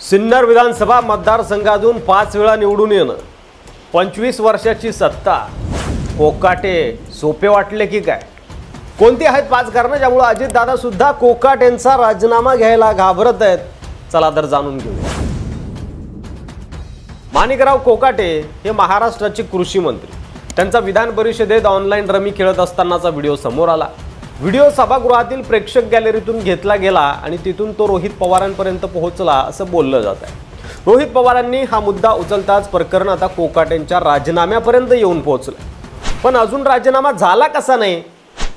सिन्नर विधानसभा मतदारसंघातून 5 वेळा निवडून येणं, 25 वर्षाची सत्ता, कोकाटे सोपे वाटले की काय? कोणती आहेत 5 कारणं ज्यामुळे अजितदादा सुद्धा कोकाटेंचा राजीनामा घ्यायला घाबरत आहेत? चला तर जाणून घेऊया। माणिकराव कोकाटे हे महाराष्ट्राचे कृषी मंत्री। त्यांचा विधान परिषदेत ऑनलाईन रमी खेळत असतानाचा व्हिडिओ समोर आला। व्हिडिओ सभागृहातील प्रेक्षक गॅलरीतून घेतला गेला आणि तिथून तो रोहित पवारांपर्यंत पोहोचला असं बोललं जात आहे। रोहित पवारांनी हा मुद्दा उचलताच प्रकरण आता कोकाटेंच्या राजीनाम्यापर्यंत येऊन पोहोचलं। पण अजून राजीनामा झाला कसा नाही?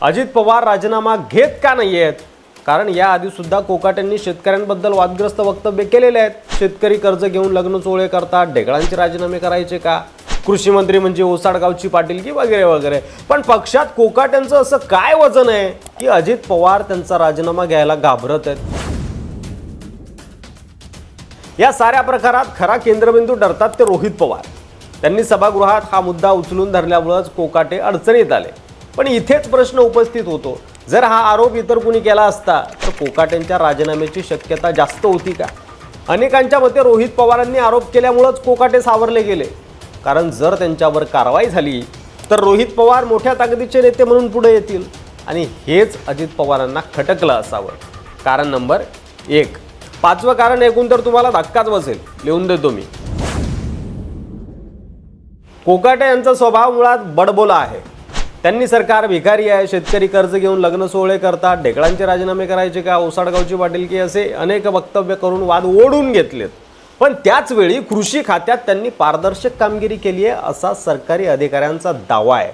अजित पवार राजीनामा घेत का नाहीयेत? कारण याआधी सुद्धा कोकाटेंनी शेतकऱ्यांबद्दल वादग्रस्त वक्तव्य केलेले आहेत। शेतकरी कर्ज घेऊन लग्न सोहळे करतात, ढेकळांचे राजीनामे करायचे का? कृषी मंत्री म्हणजे ओसाडगावची पाटील की वगैरे वगैरे। पण पक्षात कोकाटेंचं असं काय वजन आहे की अजित पवार त्यांचा राजीनामा घ्यायला घाबरत आहेत? या साऱ्या प्रकारात खरा केंद्रबिंदू ठरतात ते रोहित पवार। त्यांनी सभागृहात हा मुद्दा उचलून धरल्यामुळेच कोकाटे अडचणीत आले। पण इथेच प्रश्न उपस्थित होतो, जर हा आरोप इतर कुणी केला असता तर कोकाटेंच्या राजीनाम्याची शक्यता जास्त होती का? अनेकांच्या मते रोहित पवारांनी आरोप केल्यामुळेच कोकाटे सावरले गेले। कारण जर त्यांच्यावर कारवाई झाली तर रोहित पवार मोठ्या ताकदीचे नेते म्हणून पुढे येतील आणि हेच अजित पवारांना खटकलं असावं। कारण नंबर 1, 5वं कारण ऐकून तर तुम्हाला धक्काच बसेल, लिहून देतो मी। कोकाटे यांचा स्वभाव मुळात बडबोला आहे। त्यांनी सरकार भिकारी आहे, शेतकरी कर्ज घेऊन लग्न सोहळे करतात, ढेकळांचे राजीनामे करायचे का, ओसाडगावची पाटील की असे अनेक वक्तव्य करून वाद ओढून घेतलेत। पण त्याच वेळी कृषी खात्यात त्यांनी पारदर्शक कामगिरी केली आहे असा सरकारी अधिकाऱ्यांचा दावा आहे।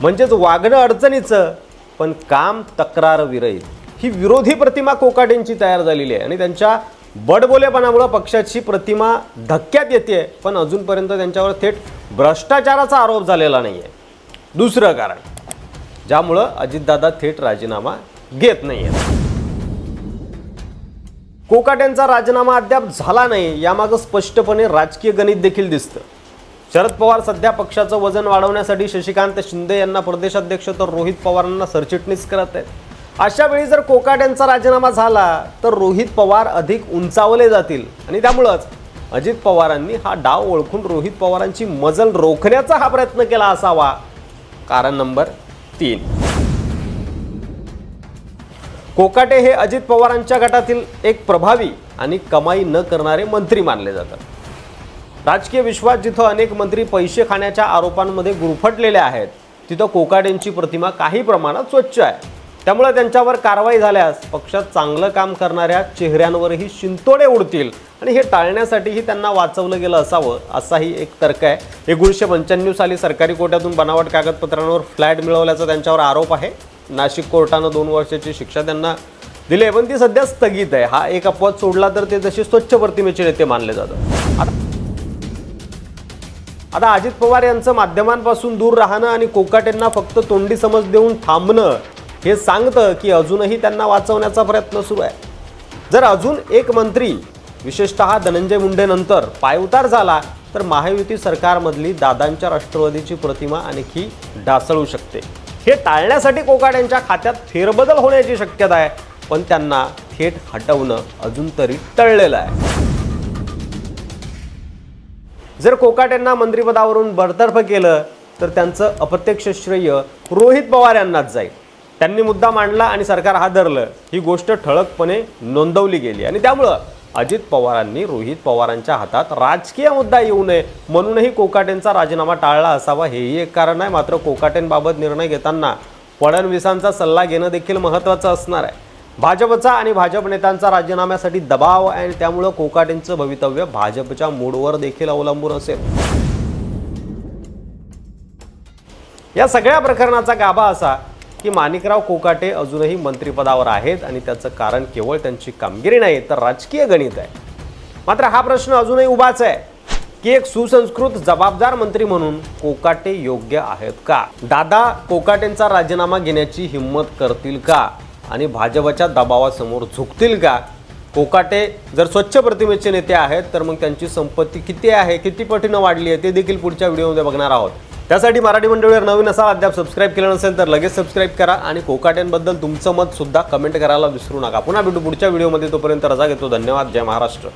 म्हणजेच वागणं अडचणीचं पण काम तक्रार विरहित, ही विरोधी प्रतिमा कोकाटेंची तयार झालेली आहे आणि त्यांच्या बडबोलेपणामुळे पक्षाची प्रतिमा धक्क्यात येते। पण अजूनपर्यंत त्यांच्यावर थेट भ्रष्टाचाराचा आरोप झालेला नाही आहे। दुसरं कारण ज्यामुळे अजितदादा थेट राजीनामा घेत नाहीये। कोकाटेंचा राजीनामा अद्याप झाला नाही यामागे स्पष्टपणे राजकीय गणित देखील दिसतं। शरद पवार सध्या पक्षाचं वजन वाढवण्यासाठी शशिकांत शिंदे यांना प्रदेशाध्यक्ष तर रोहित पवारांना सरचिटणीस करत आहेत। अशा वेळी जर कोकाटेंचा राजीनामा झाला तर रोहित पवार अधिक उंचावले जातील आणि त्यामुळेच अजित पवारांनी हा डाव ओळखून रोहित पवारांची मजल रोखण्याचा हा प्रयत्न केला असावा। कारण नंबर 3, कोकाटे हे अजित पवारांच्या गटातील एक प्रभावी आणि कमाई न करणारे मंत्री मानले जातात। राजकीय विश्वात जिथं अनेक मंत्री पैसे खाण्याच्या आरोपांमध्ये गुरफटलेले आहेत तिथं कोकाटेंची प्रतिमा काही प्रमाणात स्वच्छ आहे। त्यामुळे त्यांच्यावर कारवाई झाल्यास पक्षात चांगलं काम करणाऱ्या चेहऱ्यांवरही शिंतोडे उडतील आणि हे टाळण्यासाठीही त्यांना वाचवलं गेलं असावं असाही एक तर्क आहे। 1995 साली सरकारी कोट्यातून बनावट कागदपत्रांवर फ्लॅट मिळवल्याचा त्यांच्यावर आरोप आहे। नाशिक कोर्टानं 2 वर्षाची शिक्षा त्यांना दिली, पण ती सध्या स्थगित आहे। हा एक अपवाद सोडला तर ते तसे स्वच्छ प्रतिमेचे नेते मानले जातात। आता अजित पवार यांचं माध्यमांपासून दूर राहणं आणि कोकाटेंना फक्त तोंडी समज देऊन थांबणं हे सांगतं की अजूनही त्यांना वाचवण्याचा प्रयत्न सुरू आहे। जर अजून एक मंत्री विशेषतः धनंजय मुंडे नंतर पायउतार झाला तर महायुती सरकारमधली दादांच्या राष्ट्रवादीची प्रतिमा आणखी ढासळू शकते। हे टाळण्यासाठी कोकाटेंच्या खात्यात फेरबदल होण्याची शक्यता आहे, पण त्यांना थेट हटवणं अजून तरी टळलेलं आहे। जर कोकाटेंना मंत्रिपदावरून बडतर्फ केलं तर त्यांचं अप्रत्यक्ष श्रेय रोहित पवार यांनाच जाईल। त्यांनी मुद्दा मांडला आणि सरकार हादरलं ही गोष्ट ठळकपणे नोंदवली गेली आणि त्यामुळं अजित पवारांनी रोहित पवारांच्या हातात राजकीय मुद्दा येऊ नये म्हणूनही कोकाटेंचा राजीनामा टाळला असावा, हेही एक कारण आहे। मात्र कोकाटेंबाबत निर्णय घेताना फडणवीसांचा सल्ला घेणं देखील महत्त्वाचं असणार आहे। भाजपचा आणि भाजप नेत्यांचा राजीनाम्यासाठी दबाव आहे आणि त्यामुळं कोकाटेंचं भवितव्य भाजपच्या मूडवर देखील अवलंबून असेल। या सगळ्या प्रकरणाचा गाभा असा की माणिकराव कोकाटे अजूनही मंत्रिपदावर आहेत आणि त्याचं कारण केवळ त्यांची कामगिरी नाही तर राजकीय गणित आहे। मात्र हा प्रश्न अजूनही उभाच आहे की एक सुसंस्कृत जबाबदार मंत्री म्हणून कोकाटे योग्य आहेत का? दादा कोकाटेंचा राजीनामा घेण्याची हिंमत करतील का आणि भाजपच्या दबावासमोर झुकतील का? कोकाटे जर स्वच्छ प्रतिमेचे नेते आहेत तर मग त्यांची संपत्ती किती आहे, किती पटीनं वाढली आहे ते देखील पुढच्या व्हिडिओमध्ये बघणार आहोत। त्यासाठी मराठी मंडळीवर नवीन असाल, अद्याप सबस्क्राइब केलं नसेल तर लगेच सबस्क्राइब करा आणि कोकाटेंबद्दल तुमचं मत सुद्धा कमेंट करायला विसरू नका। पुन्हा भेटू पुढच्या व्हिडिओमध्ये, तोपर्यंत रजा घेतो। धन्यवाद। जय महाराष्ट्र।